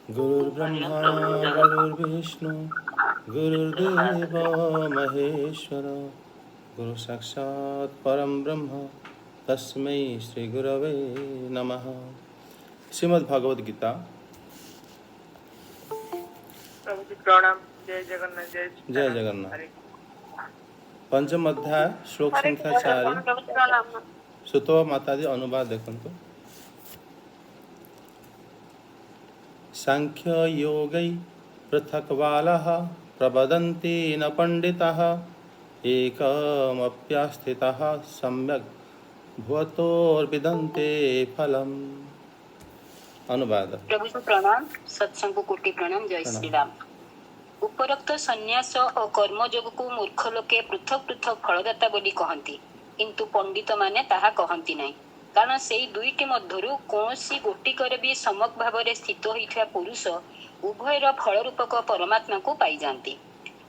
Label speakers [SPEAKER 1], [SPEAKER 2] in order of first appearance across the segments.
[SPEAKER 1] गुरुर्ब्रह्मा गुरुर्विष्णु गुरुर्देव महेश्वर गुरु साक्षात् परम ब्रह्म तस्मै श्री गुरवे नमः। श्रीमद् भागवत गीता
[SPEAKER 2] प्रभु जी प्रणाम। जय जगन्नाथ।
[SPEAKER 1] जय जगन्नाथ। पंचम अध्याय श्लोक संख्या 4 सुतो माताजी अनुवाद देखंतु। सांख्य योगै पृथक्वालः प्रवदन्ति न पंडितः एकमप्यास्थितः सम्यक् भवतोर्विदन्ते फलम्। अनुवाद।
[SPEAKER 3] प्रभु जी प्रणाम। सत्संग को कोटि प्रणाम। जय श्री राम। उपरोक्त संन्यास और कर्मयोग को मूर्ख लोके पृथक पृथक फलदाता बोली कहती, किंतु पंडित माने ताहा कहती नहीं। कारण सेई दुईटी मध्यरु कोनोसी गोटिकर भी समक भावरे स्थित होइथवा पुरुष उभयर फल रूपक परमात्मा को पाई जांती।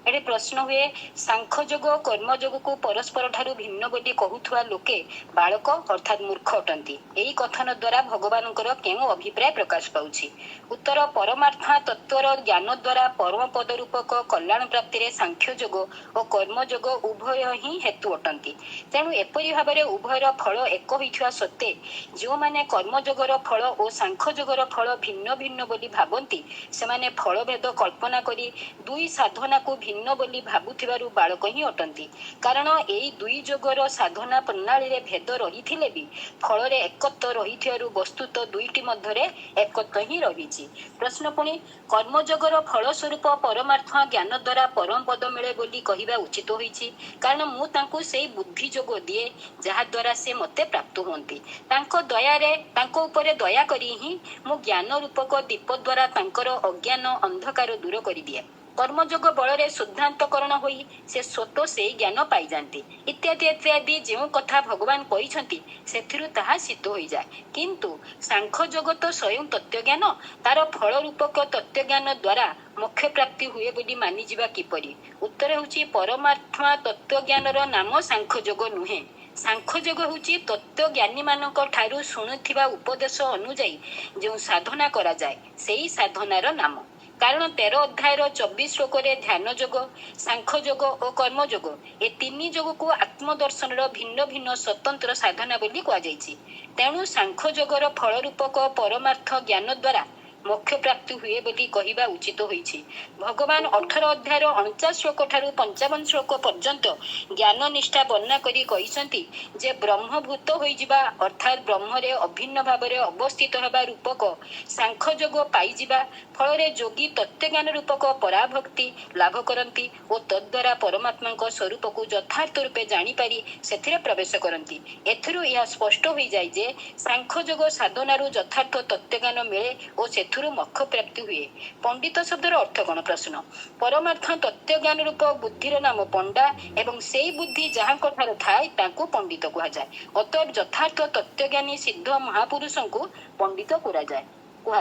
[SPEAKER 3] एटे प्रश्न हुए, सांख्ययोग कर्मयोग को परस्पर ठारू भिन्न बोली कहूथुवा लोके बालक अर्थात मूर्ख अटंती। एई कथन द्वारा भगवानकर केउ अभिप्राय प्रकाश पाउछि? उत्तर, परमार्था तत्वर ज्ञान द्वारा परम पद रूपक कल्याण प्राप्ति रे सांख्ययोग और कर्मयोग उभय ही हेतु अटंती। तेणु एपरि भाबरे उभयर फल एक होइथुवा सत्ते जो माने कर्मयोगर फल और सांख्ययोगर फल भिन्न भिन्न बोली भाबंती, सेमाने फल भेद कल्पना करी दुई साधना को भिन्न बोली भाबुथिबारु बालक ही अटंती। कारण एई दुई जोगर साधना प्रणाली रे भेद रहिथिले भी फल रे एकत्व रहिथिबारु वस्तुत दुईटी मध्यरे एकत्व ही रहिछि। प्रश्न पुणी, कर्मयोगर फल स्वरूप परमार्थ ज्ञान द्वारा परम पद मिले बोली कहिबा उचित होइछि। कारण मु तांकु सेई बुद्धि जोग दिए जहा द्वारा से मते प्राप्त होंती। तांको दया रे तांको उपरे दया करी ही मु ज्ञान रूपक दीप द्वारा तांकर अज्ञान अंधकार दूर करि दिए। कर्मयोग बल शुद्धांतकरण होई से स्वतः से ज्ञान पाई जाती। इत्यादि इत्यादि जो कथा भगवान कहिसंती सेथिरु ताहा सिद्ध होई जाए। किंतु सांख्ययोग तो स्वयं तत्व ज्ञान, तार फल रूपक तत्व ज्ञान द्वारा मोक्ष प्राप्ति हुए बोली मानि जिबा किपरि? उत्तर हेउची, परमात्मा तत्व ज्ञानर नाम सांख्ययोग नुहे। सांख्ययोग हेउची तत्व ज्ञानी मानक ठारू शुणुथिबा उपदेश अनुଯାयी जो साधना करा जाए सेई साधनार नाम। कारण 13 अध्यायर 24 श्लोक ध्यान योग, सांख्य योग और कर्म योग ए तीन योग को आत्मदर्शन भिन्न भिन्न स्वतंत्र साधना बोली कहुଯାଇଛି। तेणु सांख्य योगर फल रूपक परमार्थ ज्ञान द्वारा मोक्ष प्राप्ति हुए बोली कहिबा उचित होइछि। भगवान 18 अध्यायर 49 श्लोक ठारू 55 श्लोक पर्यंत ज्ञान निष्ठा वर्णना करी कहिसंती जे ब्रह्मभूत होई जिबा अर्थात ब्रह्म रे अभिन्न भाबरे अवस्थित हेबा रूपक सांख्य योग पाई जिबा फल रे जोगी तत्व ज्ञान रूपक पराभक्ति लाभ करंती और तद्वारा परमात्मा स्वरूप को यथार्थ रूपे जानी पारी सेथिरे प्रवेश करंती। एथिरु यह स्पष्ट होई जाय जे सांख्य योग साधनारु यथार्थ तत्व ज्ञान मिले और सेथुरु मोक्ष प्राप्ति हुए। पंडित शब्दर अर्थ कौन? प्रश्न। परमार्थ तत्व ज्ञान रूप बुद्धिर नाम पंडा एवं सेई बुद्धि जहांको ठार थाए तांको पंडित कहा जाए। अतएव यथार्थ तत्वज्ञानी सिद्ध महापुरुषों को पंडित कहा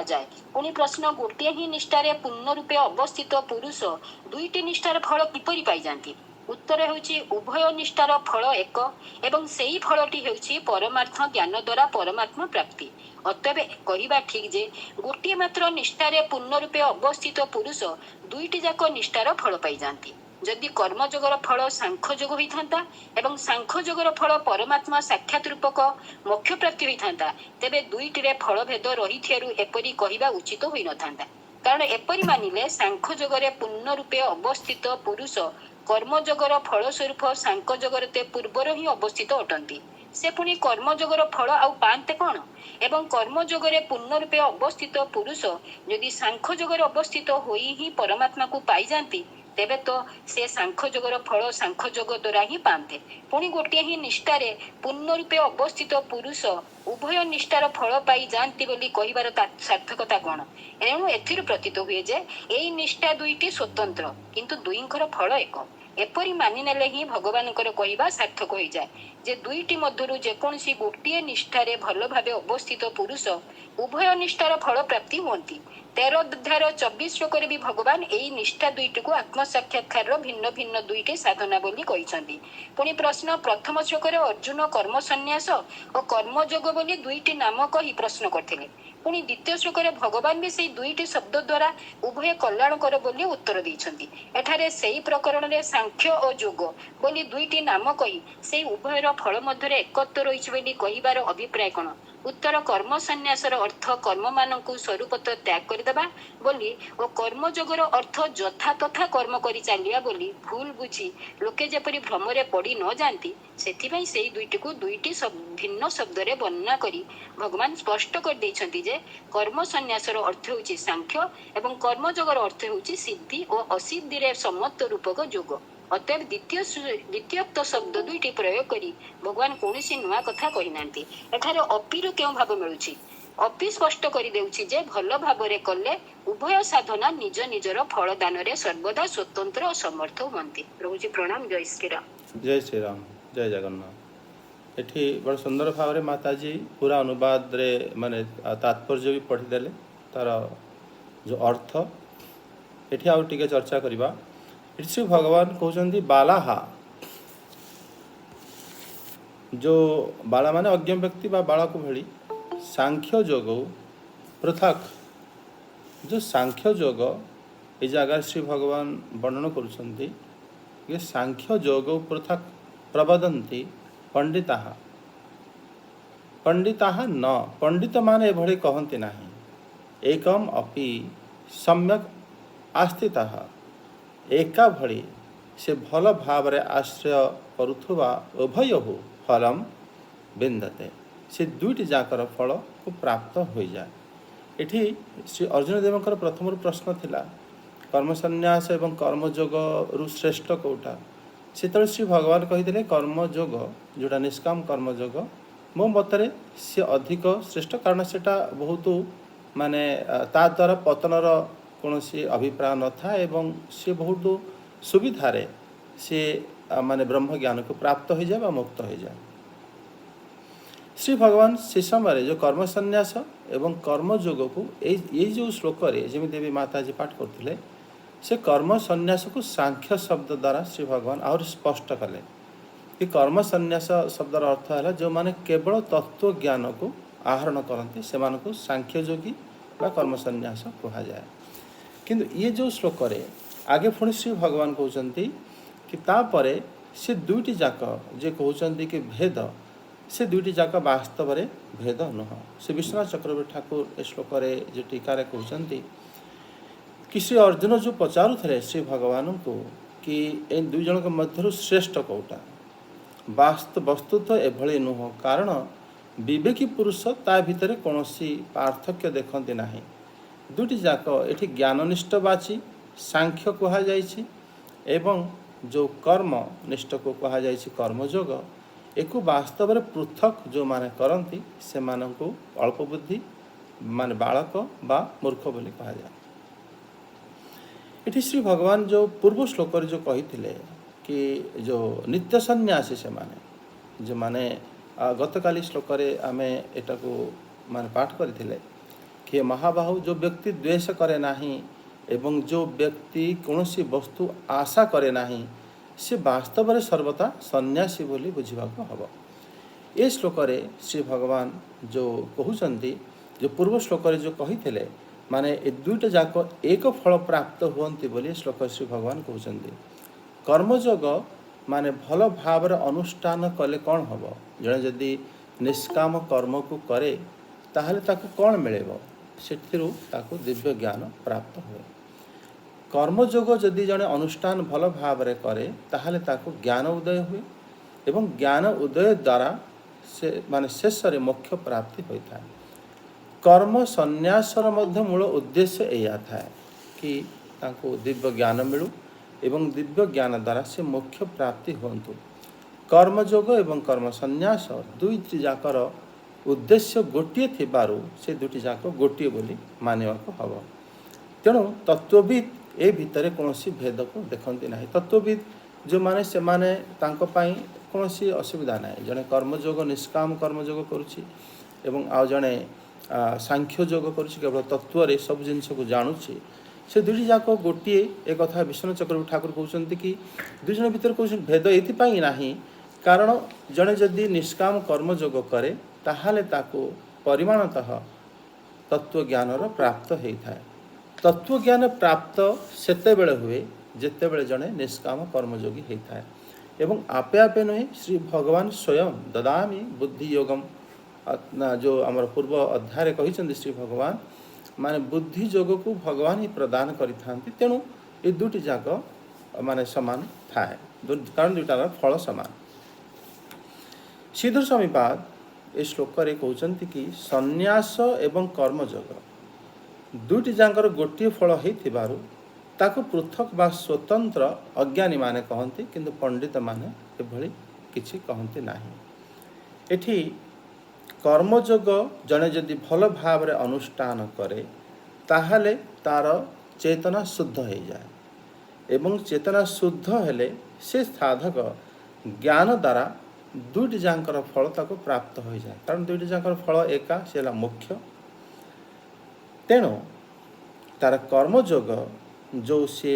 [SPEAKER 3] जाए। पुणी प्रश्न, गोटे ही निष्ठारे पूर्ण रूपे अवस्थित पुरुष दुईटी निष्ठार फल किपरि पाई जांती? उत्तर हेउची, उभय निष्ठार फल एक एवं सेई फलटी हेउची परमार्थ ज्ञान द्वारा परमात्मा प्राप्ति। अतएव कहिबा ठीक जे गोटे मात्र निष्ठारे पूर्ण रूपे अवस्थित पुरुष दुईटी जाक निष्ठार फल पाई जांती। जदि कर्मयोगर फल सांख्ययोग होइथांता एवं सांख्ययोगर फल परमात्मा साक्षात रूपक मोक्ष प्राप्ति होइथांता, तेबे दुईटिरे फल भेद रहिथियारु एपरि कहिबा उचित होई नथांता। कारण एपरि मानिले सांख्ययोगरे पूर्ण रूपे अवस्थित पुरुष कर्मयोगर फल स्वरूप सांख्ययोगरे ते पूर्वर ही अवस्थित अटंती। से पुणी कर्मयोगर फल आउ पांते कौन? एवं कर्मयोगरे पूर्ण रूपे अवस्थित पुरुष यदि सांख्ययोगरे अवस्थित होई ही परमात्मा को पाई जांती, तेबे तो से सांख्ययोगर फल सांख्ययोग द्वारा ही पाते। पुणी गोटे ही निष्ठारे पूर्ण रूपे अवस्थित पुरुष उभय निष्ठार फल पाई जाती बोली कहिबार सार्थकता कौन? एणु एथिरु प्रतीत हुए जे एई निष्ठा दुईटी स्वतंत्र किंतु दुईंकर फल एक। एपरि मानि नेले ही भगवानकर कहिबा सार्थक होई जाए जे दुईटी मध्यरु जेकोसी गोटे निष्ठारे भल भावे अवस्थित पुरुष उभय निष्ठार फल प्राप्ति होती। 13 अध्याय 24 श्लोक भी भगवान एई निष्ठा दुईटी को आत्म साक्षात्कार भिन्न भिन्न दुईटी साधना बोली कहिसंती। पुणी प्रश्न, प्रथम श्लोक अर्जुन कर्म संन्यास और कर्मयोग बोली दुईटी नाम कही प्रश्न करथिले। ପୁଣି ଦ୍ୱିତୀୟ ଶ୍ଲୋକରେ ଭଗବାନ ବି ସେଇ ଦୁଇଟି ଶବ୍ଦ ଦ୍ୱାରା ଉଭୟ କଲ୍ୟାଣକର ବୋଲି ଉତ୍ତର ଦେଇଛନ୍ତି। ଏଠାରେ ସେଇ ପ୍ରକରଣରେ ସାଂଖ୍ୟ ଓ ଯୋଗ ବୋଲି ଦୁଇଟି ନାମ କହି ସେଇ ଉଭୟର ଫଳ ମଧ୍ୟରେ ଏକତ୍ୱ ରହିଛି ବୋଲି କହିବାର ଅଭିପ୍ରାୟ କ'ଣ? ଉତ୍ତର କର୍ମ ସନ୍ନ୍ୟାସର ଅର୍ଥ କର୍ମମାନଙ୍କୁ ସ୍ୱରୂପତଃ ତ୍ୟାଗ କରିଦେବା ବୋଲି ଓ କର୍ମଯୋଗର ଅର୍ଥ ଯଥାତଥା କର୍ମ କରି ଚାଲିବା ବୋଲି ଭୁଲ ବୁଝି ଲୋକେ ଯେପରି ଭ୍ରମରେ ପଡ଼ି ନ ଯାଆନ୍ତି, ସେଥିପାଇଁ ସେଇ ଦୁଇଟିକୁ ଦୁଇଟି ଭିନ୍ନ ଶବ୍ଦରେ ବର୍ଣ୍ଣନା କରି ଭଗବାନ ସ୍ପଷ୍ଟ କରିଦେଇଛନ୍ତି ଯେ କର୍ମ ସନ୍ନ୍ୟାସର ଅର୍ଥ ହେଉଛି ସାଂଖ୍ୟ ଏବଂ କର୍ମଯୋଗର ଅର୍ଥ ହେଉଛି ସିଦ୍ଧି ଓ ଅସିଦ୍ଧିରେ ସମ୍ମତ ରୂପକ ଯୋଗ। ଅତଏବ ଦ୍ୱିତୀୟୋକ୍ତ ଶବ୍ଦ ଦୁଇଟି ପ୍ରୟୋଗ କରି ଭଗବାନ କୌଣସି ନୂଆ କଥା କହିନାହାନ୍ତି। ଏଠାରେ ଅପିରୁ କେଉଁ ଭାବ ମିଳୁଛି? ଅପି ସ୍ପଷ୍ଟ କରିଦେଉଛି ଯେ ଭଲ ଭାବରେ କଲେ ଉଭୟ ସାଧନା ନିଜ ନିଜର ଫଳଦାନରେ ସର୍ବଦା ସ୍ୱତନ୍ତ୍ର ଓ ସମର୍ଥ ହୁଅନ୍ତି। ରହୁଛି ପ୍ରଣାମ। ଜୟ ଶ୍ରୀରାମ।
[SPEAKER 1] ଜୟ ଶ୍ରୀରାମ, ଜୟ ଜଗନ୍ନାଥ। ଏଠି ବଡ଼ ସୁନ୍ଦର ଭାବରେ ମାତାଜୀ ପୁରା ଅନୁବାଦରେ ମାନେ ତାତ୍ପର୍ଯ୍ୟ ବି ପଢ଼ିଦେଲେ, ତାର ଯେଉଁ ଅର୍ଥ। ଏଠି ଆଉ ଟିକେ ଚର୍ଚ୍ଚା କରିବା। ଏଠି ଶ୍ରୀ ଭଗବାନ କହୁଛନ୍ତି ବାଲାହା, ଯେଉଁ ବାଳା ମାନେ ଅଜ୍ଞ ବ୍ୟକ୍ତି ବା ବାଳକ ଭଳି, ସାଂଖ୍ୟ ଯୋଗ ପୃଥକ। ଯେଉଁ ସାଂଖ୍ୟ ଯୋଗ ଏ ଜାଗାରେ ଶ୍ରୀ ଭଗବାନ ବର୍ଣ୍ଣନ କରୁଛନ୍ତି, ये सांख्य जोग पृथक प्रवदन्ति पंडिता। पंडिता न पंडित माने एभଳି कहन्ति नाही। एकम अपि सम्यक आस्थितः, एका भଳି से भल भाव आश्रय करुथुवा उभयहु फलम विन्दते, से दुईटी जाकर फल को प्राप्त हो जाए। एठी श्री अर्जुन देवंकर प्रथम प्रश्न थिला कर्म संन्यास एवं कर्मयोग रु श्रेष्ठ कौटा। से श्री भगवान कही कर्मयोग जोटा निष्काम कर्मयोग मो मतरे सी अधिक श्रेष्ठ, कारण सेटा बहुत माने ता द्वारा पतनर कौन अभिप्राय न था एवं सी बहुत सुविधारे सी माने ब्रह्म ज्ञान को प्राप्त हो जाए मुक्त हो जाए। श्री भगवान से समय जो कर्म संन्यास एवं कर्मयोग को ये जो श्लोक जमी देवी माताजी पाठ करते से कर्म संन्यास को सांख्य शब्द द्वारा श्री भगवान और स्पष्ट कले कि कर्म संन्यास शब्दर अर्थ है जो माने केवल तत्व ज्ञान को आहरण करते से सांख्य योगी व कर्म संन्यास कहा जाए। किंतु ये जो श्लोक आगे पुणी श्री भगवान कहते कि तापर से दुईटी जाक जे कहते कि भेद, से दुईटी जाक वास्तव में भेद नुह। से विश्वनाथ चक्रवर्ती ठाकुर ए श्लोक जो टीकार कहते कि श्री अर्जुन जो पचारुले श्री भगवान को कि ए दुई जन मध्य श्रेष्ठ कौटा, वस्तुतः एभली नुह, कारण विवेकी पुरुष ता भितर कौन पार्थक्य देखते ना। दुईटी जाक ये ज्ञाननिष्ठवाची सांख्य कहा जाइछि एवं जो कर्म निष्ठ को कहा जाइछि कर्मयोग, एक वास्तव में पृथक जो माने करती से मानकु अल्प बुद्धि माने बालक बा मूर्ख बोली कहा जाए। इति श्री भगवान जो पूर्व श्लोक जो कही कि जो नित्य सन्यासी से माने जो माने गतकाली श्लोक आम एटा को माने पाठ करथिले कि महाबाहु जो व्यक्ति द्वेष करे नाही एवं जो व्यक्ति कौनसी वस्तु आशा करे नाही से वास्तव में सर्वथा सन्यासी बोली बुझा हम। ये श्लोक श्री भगवान जो कहते जो पूर्व श्लोक जो कही माने ए दुईटा जाक एक फल प्राप्त हुअन्ति बोली श्लोक श्री भगवान कहते। कर्मयोग माने भल भाव अनुष्ठान कले कौन हम, जड़े जदि निष्काम कर्म को करे ताहले ताकू कौन मिलेबो, सेठिरु ताकू दिव्य ज्ञान प्राप्त हुए। कर्मयोग जदि जड़े अनुष्ठान भल भाव करे ताहले ताकू ज्ञान उदय हुए एवं ज्ञान उदय द्वारा से माने शेष मोक्ष प्राप्ति होता है। कर्म संन्यासर मध्य मूल उद्देश्य यह था कि तांको दिव्य ज्ञान मिलू एवं दिव्य ज्ञान द्वारा से मोक्ष प्राप्ति होंतु। कर्मयोग एवं कर्म संन्यास दुईटी जाकर उद्देश्य गोटे थिबारु से दुईटी जाक गोटे बोली मानिबाको हबो। तेणु तत्वविद ए भितर कौनसी भेद को देखती ना। तत्वविद जो माने से माने तांको पाई कौनसी असुविधा ना। जड़े कर्मयोग निष्काम कर्मयोग करुछि एवं आ जड़े सांख्य योग करुछि केवल तत्व सब जिनस को जानुछि। से दुईटी जाक गोटे एक कथा विश्वनाथ चक्रवर्ती ठाकुर कहते कि दुई जन भीतर कौन भेद ये नाही, कारण जड़े जदि निष्काम कर्मयोग करे ताहाले ताको परिमाणतः तत्वज्ञानर प्राप्त होता है। तत्वज्ञान प्राप्त सेतेबेले हुए जेतेबेले जड़े निष्काम कर्मयोगी होता है एवं आपे आपे नुहे श्री भगवान स्वयं ददामी बुद्धि योगम जो आमर पूर्व अध्याय कही श्री भगवान माने बुद्धि योग को भगवान ही प्रदान करिथांती। तेणु ये दुटी जाक माने समान थाए कारण दुटार फल समान। श्रीधर स्वामीपाद ए श्लोक रे कहउचंती कि संन्यास एवं कर्मयोग दुटी जाकर गोटे फल होइथिबारु ताको पृथक बा स्वतंत्र अज्ञानी माने कहंती किंतु पंडित माने एभली किछि कहंती नाही। एठी कर्मयोग जने जदि भल भाव रे अनुष्ठान करे ताहले तार चेतना शुद्ध हो जाए एवं चेतना शुद्ध हेले से साधक ज्ञान द्वारा दुईटी जाकर फल ताको प्राप्त हो जाए कारण दुईटी जाकर फल एका से मुख्य। तेणु तार कर्मयोग जो सी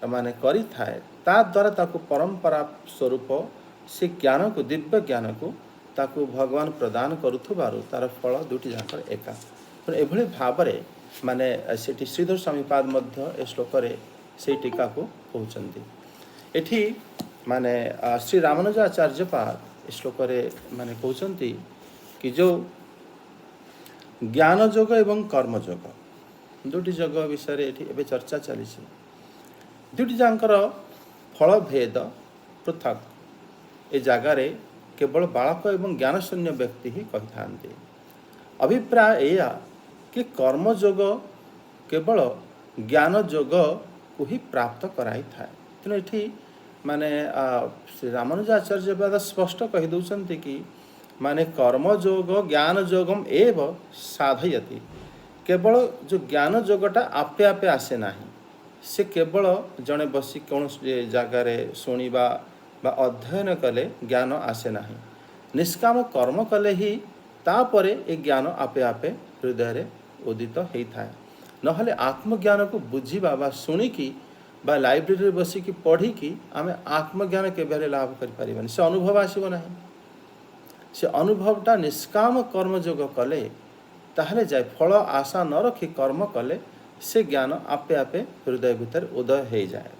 [SPEAKER 1] माने करी थाए ता द्वारा ताको परंपरा स्वरूप से ज्ञान को दिव्य ज्ञान को ताको भगवान प्रदान करुथबारु तार फल दुईटी जाकर एका। तो एभली भाव रे माने सेठी श्रीधर स्वामीपाद मध्य ए श्लोक रे से टीका को कहउचंती। एठी माने श्री रामानुजाचार्यपाद ए श्लोक रे माने कहउचंती कि जो ज्ञान योग एवं कर्म योग दुटी योग विषय एठी एबे चर्चा चली। दुटी जांकर फल भेद पृथक ए जगार केवल बालक एवं ज्ञानशून्य व्यक्ति ही कही थांती। अभिप्राय या कि कर्मयोग केवल ज्ञान योग को ही प्राप्त कराई थाए। तेणु एठी माने श्री रामानुजाचार्य स्पष्ट कही दउचंती कि माने कर्मयोग ज्ञान योगम एव साधयति। केवल जो ज्ञान योगटा आपे आपे आसे नाही से केवल जड़े बसी कौन जगार शुणा बा अध्ययन कले ज्ञान आसे नाही। निष्काम कर्म कले ही तापरे ए ज्ञान आपे आपे हृदय रे उदित होता है। नहले आत्मज्ञान को बुझीबा बा शुणिकी बा लाइब्रेरी बसिकी पढ़िकी आमे आत्मज्ञान केबे लाभ करि परिबानी से अनुभव आसीबो नाही। से अनुभवटा निष्काम कर्मयोग कले ताहले जाय फल आशा न रखी कर्म कले से ज्ञान आपे आपे हृदय भीतर उदय हो जाए।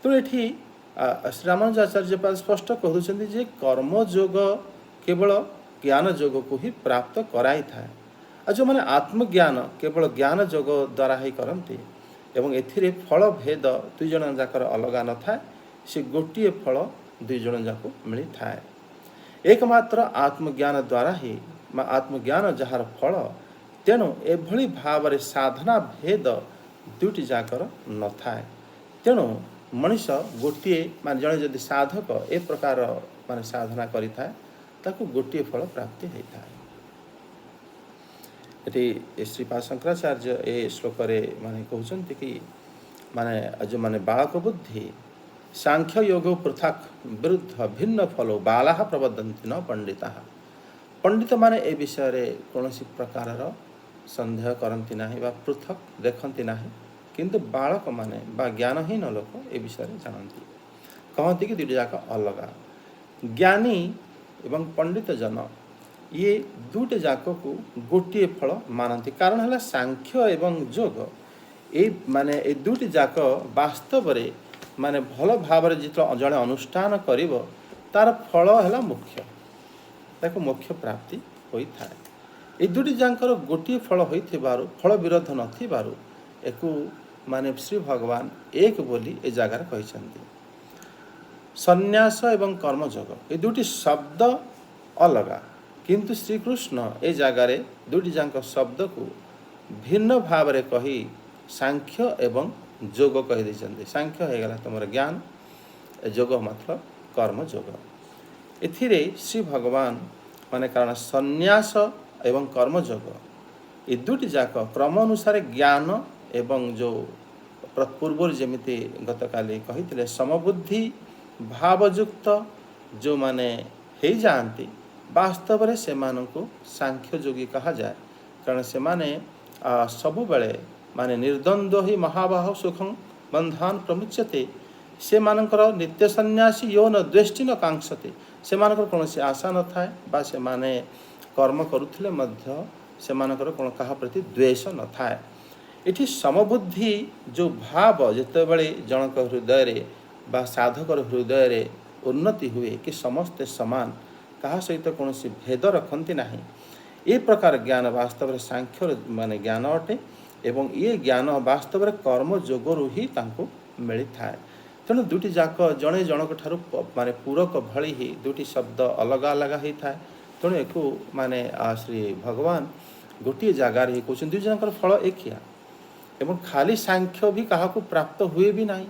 [SPEAKER 1] तो ये श्री रामानुजाचार्य स्पष्ट कहते जे कर्मयोग केवल ज्ञान योग को ही प्राप्त कराई था और जो मैंने आत्मज्ञान केवल ज्ञान योग द्वारा ही करती एवं एथिरे फल भेद दुई जन जाकर अलगा न थाए से गोटे फल दुई जन जाक मिली थाए। एकमात्र आत्मज्ञान द्वारा ही आत्मज्ञान जार फल। तेणु एभली भाव साधना भेद दुईटी जाकर न थाए। तेणु मनीष गोटे मान जड़े जदि साधक ए प्रकार मान साधना करि थाए ताकू गोटे फल प्राप्ति होता है। ये श्रीपाद शंकराचार्य ए श्लोक रे माने कहउचंती कि माने जो माने बालक बुद्धि सांख्य योग पृथक विरुद्ध भिन्न फलो बाला प्रबदंती न पंडिता। पंडित माने ए विषय रे कौनसी प्रकार संदेह करती ना बा पृथक देखती ना किंतु बालक माने बा ज्ञानहीन लोक ए विषय रे जानती कहती कि दुईटा जाक अलगा। ज्ञानी एवं पंडित जन ये दुईटे जाक को गोटे फल मानती कारण है सांख्य एवं योग ए माने ए दुईटी जाक वास्तव रे माने भल भाव जित जड़े अनुष्ठान करिवो तार फल है मुख्य ताको मोक्ष प्राप्ति होता है। ये दुईटी जाकर गोटे फल होइथिबारु फल विरोध नथिबारु एकु माने श्री भगवान एक बोली ए जगार कहिसंती। संन्यास एवं कर्मयोग ये दुईटी शब्द अलगा किंतु श्रीकृष्ण ए जगार दुईटी जाक शब्द को भिन्न भाव रे कही सांख्य एवं योग कही देइछन्ते। सांख्य हो गला तुमर ज्ञान योग मतलब कर्म योग। एथिरे श्री भगवान माने कारण संन्यास एवं कर्म योग ये दुईटी जाक क्रम अनुसार ज्ञान एवं जो पूर्व जमिति गतकाली कही समबुद्धि भावयुक्त जो माने हे जाती वास्तव रे से माननको सांख्य योगी कहा जाए कारण से माने सबु बेले माने निर्द्वंद्व ही महाबाह सुखं बंधान प्रमुच्यते से मानकर नित्य सन्यासी यो न द्वेष्टि न कांक्षते से मानकर कौन से आशा न थाए बा से माने कर्म करुथिले मध्य ସେମାନଙ୍କର କ'ଣ କାହା ପ୍ରତି ଦ୍ୱେଷ ନଥାଏ। ଏଠି ସମବୁଦ୍ଧି ଯେଉଁ ଭାବ ଯେତେବେଳେ ଜଣକ ହୃଦୟରେ ବା ସାଧକର ହୃଦୟରେ ଉନ୍ନତି ହୁଏ କି ସମସ୍ତେ ସମାନ, କାହା ସହିତ କୌଣସି ଭେଦ ରଖନ୍ତି ନାହିଁ, ଏ ପ୍ରକାର ଜ୍ଞାନ ବାସ୍ତବରେ ସାଂଖ୍ୟର ଜ୍ଞାନ ଅଟେ ଏବଂ ଏ ଜ୍ଞାନ ବାସ୍ତବରେ କର୍ମ ଯୋଗରୁ ହିଁ ତାଙ୍କୁ ମିଳିଥାଏ। ତେଣୁ ଦୁଇଟି ଯାକ ଜଣେ ଜଣକ ଠାରୁ ପୂରକ ଭଳି ହିଁ ଦୁଇଟି ଶବ୍ଦ ଅଲଗା ଅଲଗା ହୋଇଥାଏ। ତେଣୁ ଏକୁ ଶ୍ରୀ ଭଗବାନ ଗୋଟିଏ ଜାଗାରେ ହିଁ କହୁଛନ୍ତି ଦୁଇ ଜଣଙ୍କର ଫଳ ଏକିଆ। ଏବଂ ଖାଲି ସାଂଖ୍ୟ ବି କାହାକୁ ପ୍ରାପ୍ତ ହୁଏ ବି ନାହିଁ।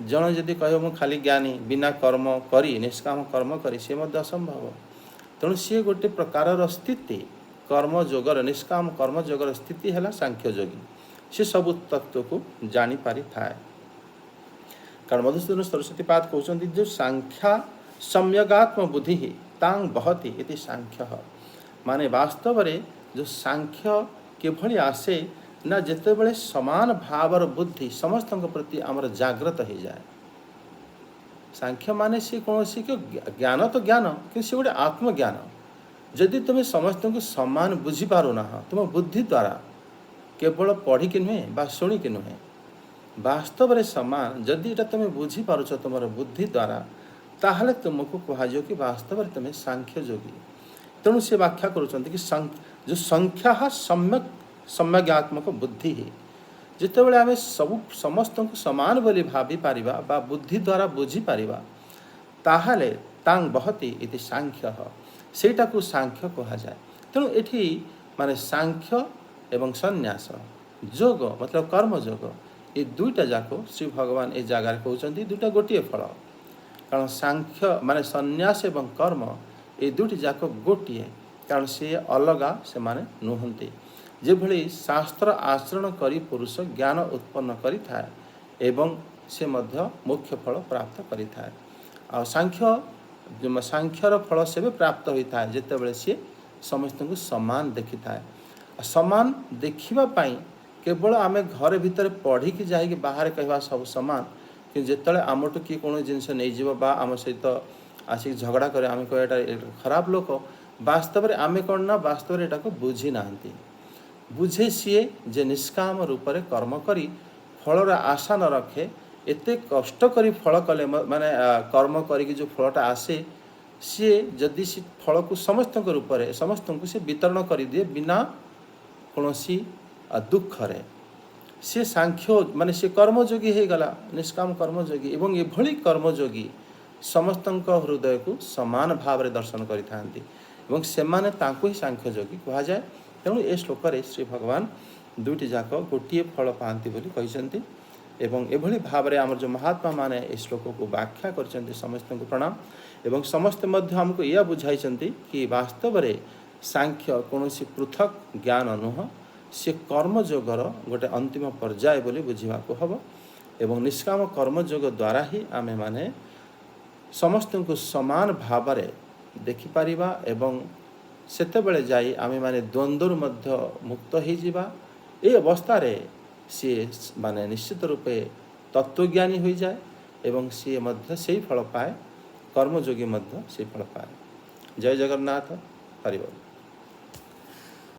[SPEAKER 1] ଜଣେ ଯଦି କହିବ ମୁଁ ଖାଲି ଜ୍ଞାନୀ ବିନା କର୍ମ କରି ନିଷ୍କାମ କର୍ମ କରି, ସେ ମଧ୍ୟ ଅସମ୍ଭବ। ତେଣୁ ସିଏ ଗୋଟେ ପ୍ରକାରର ସ୍ଥିତି, କର୍ମଯୋଗର ନିଷ୍କାମ କର୍ମଯୋଗର ସ୍ଥିତି ହେଲା ସାଂଖ୍ୟ ଯୋଗୀ। ସେ ସବୁ ତତ୍ତ୍ୱକୁ ଜାଣିପାରିଥାଏ। କାରଣ ମଧୁସୂଦନ ସରସ୍ୱତୀ ପାଦ କହୁଛନ୍ତି ଯେ ସାଂଖ୍ୟା ସମ୍ୟଗାତ୍ମ ବୁଦ୍ଧି ତାଂ ବହତି ଇତି ସାଂଖ୍ୟ। ମାନେ ବାସ୍ତବରେ ଯେଉଁ ସାଂଖ୍ୟ କିଭଳି ଆସେ ନା ଯେତେବେଳେ ସମାନ ଭାବର ବୁଦ୍ଧି ସମସ୍ତଙ୍କ ପ୍ରତି ଆମର ଜାଗ୍ରତ ହୋଇଯାଏ। ସାଂଖ୍ୟ ମାନେ ସେ କୌଣସି ଜ୍ଞାନ ତ ଜ୍ଞାନ, କିନ୍ତୁ ସେ ଗୋଟେ ଆତ୍ମଜ୍ଞାନ। ଯଦି ତୁମେ ସମସ୍ତଙ୍କୁ ସମାନ ବୁଝିପାରୁନାହ ତୁମ ବୁଦ୍ଧି ଦ୍ୱାରା, କେବଳ ପଢ଼ିକି ନୁହେଁ ବା ଶୁଣିକି ନୁହେଁ, ବାସ୍ତବରେ ସମାନ ଯଦି ଏଇଟା ତୁମେ ବୁଝିପାରୁଛ ତୁମର ବୁଦ୍ଧି ଦ୍ୱାରା, ତାହେଲେ ତୁମକୁ କୁହାଯିବ କି ବାସ୍ତବରେ ତୁମେ ସାଂଖ୍ୟ ଯୋଗୀ। ତେଣୁ ସେ ବ୍ୟାଖ୍ୟା କରୁଛନ୍ତି କି ଯେଉଁ ସଂଖ୍ୟା ସମ୍ୟଗାତ୍ମକ ବୁଦ୍ଧି, ଯେତେବେଳେ ଆମେ ସମସ୍ତଙ୍କୁ ସମାନ ବୋଲି ଭାବିପାରିବା ବା ବୁଦ୍ଧି ଦ୍ୱାରା ବୁଝିପାରିବା, ତାହେଲେ ତାଂ ବହତି ଇତି ସାଂଖ୍ୟ, ସେଇଟାକୁ ସାଂଖ୍ୟ କୁହାଯାଏ। ତେଣୁ ଏଠି ସାଂଖ୍ୟ ଏବଂ ସନ୍ନ୍ୟାସ ଯୋଗ ମତଲବ କର୍ମଯୋଗ, ଏ ଦୁଇଟା ଯାକ ଶ୍ରୀ ଭଗବାନ ଏ ଜାଗାରେ କହୁଛନ୍ତି ଦୁଇଟା ଗୋଟିଏ ଫଳ। କାରଣ ସାଂଖ୍ୟ ସନ୍ନ୍ୟାସ ଏବଂ କର୍ମ ଏ ଦୁଇଟି ଯାକ ଗୋଟିଏ, କାରଣ ସେ ଅଲଗା ସେମାନେ ନୁହନ୍ତି। ଯେଭଳି ଶାସ୍ତ୍ର ଆଚରଣ କରି ପୁରୁଷ ଜ୍ଞାନ ଉତ୍ପନ୍ନ କରିଥାଏ ଏବଂ ସେ ମଧ୍ୟ ମୁଖ୍ୟ ଫଳ ପ୍ରାପ୍ତ କରିଥାଏ। ଆଉ ସାଂଖ୍ୟର ଫଳ ସେବେ ପ୍ରାପ୍ତ ହୋଇଥାଏ ଯେତେବେଳେ ସିଏ ସମସ୍ତଙ୍କୁ ସମାନ ଦେଖିଥାଏ। ସମାନ ଦେଖିବା ପାଇଁ କେବଳ ଆମେ ଘର ଭିତରେ ପଢ଼ିକି ଯାଇକି ବାହାରେ କହିବା ସବୁ ସମାନ, କିନ୍ତୁ ଯେତେବେଳେ ଆମଠୁ କିଏ କୌଣସି ଜିନିଷ ନେଇଯିବ ବା ଆମ ସହିତ ଆସିକି ଝଗଡ଼ା କରେ, ଆମେ କହିବା ଏଇଟା ଖରାପ ଲୋକ, ବାସ୍ତବରେ ଆମେ କ'ଣ ନା ବାସ୍ତବରେ ଏଟାକୁ ବୁଝି ନାହାନ୍ତି। ବୁଝେ ସିଏ ଯେ ନିଷ୍କାମ ରୂପରେ କର୍ମ କରି ଫଳର ଆଶା ନ ରଖେ, ଏତେ କଷ୍ଟ କରି ଫଳ କଲେ କର୍ମ କରିକି ଯେଉଁ ଫଳଟା ଆସେ, ସିଏ ଯଦି ସେ ଫଳକୁ ସମସ୍ତଙ୍କ ରୂପରେ ସମସ୍ତଙ୍କୁ ସେ ବିତରଣ କରିଦିଏ ବିନା କୌଣସି ଦୁଃଖରେ, ସେ ସାଂଖ୍ୟ ସେ କର୍ମଯୋଗୀ ହୋଇଗଲା, ନିଷ୍କାମ କର୍ମଯୋଗୀ। ଏବଂ ଏଭଳି କର୍ମଯୋଗୀ ସମସ୍ତଙ୍କ ହୃଦୟକୁ ସମାନ ଭାବରେ ଦର୍ଶନ କରିଥାନ୍ତି ଏବଂ ସେମାନେ ତାଙ୍କୁ ହିଁ ସାଂଖ୍ୟ ଯୋଗୀ କୁହାଯାଏ। ତେଣୁ ଏ ଶ୍ଲୋକରେ ଶ୍ରୀ ଭଗବାନ ଦୁଇଟି ଯାକ ଗୋଟିଏ ଫଳ ପାଆନ୍ତି ବୋଲି କହିଛନ୍ତି। ଏବଂ ଏଭଳି ଭାବରେ ଆମର ଯେଉଁ ମହାତ୍ମାମାନେ ଏ ଶ୍ଲୋକକୁ ବ୍ୟାଖ୍ୟା କରିଛନ୍ତି, ସମସ୍ତଙ୍କୁ ପ୍ରଣାମ। ଏବଂ ସମସ୍ତେ ମଧ୍ୟ ଆମକୁ ଏହା ବୁଝାଇଛନ୍ତି କି ବାସ୍ତବରେ ସାଂଖ୍ୟ କୌଣସି ପୃଥକ ଜ୍ଞାନ ନୁହଁ, ସେ କର୍ମଯୋଗର ଗୋଟେ ଅନ୍ତିମ ପର୍ଯ୍ୟାୟ ବୋଲି ବୁଝିବାକୁ ହେବ। ଏବଂ ନିଷ୍କାମ କର୍ମଯୋଗ ଦ୍ୱାରା ହିଁ ଆମେମାନେ ସମସ୍ତଙ୍କୁ ସମାନ ଭାବରେ ଦେଖିପାରିବା ଏବଂ ସେତେବେଳେ ଯାଇ ଆମେମାନେ ଦ୍ୱନ୍ଦ୍ୱରୁ ମଧ୍ୟ ମୁକ୍ତ ହୋଇଯିବା। ଏ ଅବସ୍ଥାରେ ସିଏ ନିଶ୍ଚିତ ରୂପେ ତତ୍ତ୍ୱଜ୍ଞାନୀ ହୋଇଯାଏ ଏବଂ ସିଏ ମଧ୍ୟ ସେଇ ଫଳ ପାଏ, କର୍ମଯୋଗୀ ମଧ୍ୟ ସେଇ ଫଳ ପାଏ। ଜୟ ଜଗନ୍ନାଥ, ହରି ବୋଲ।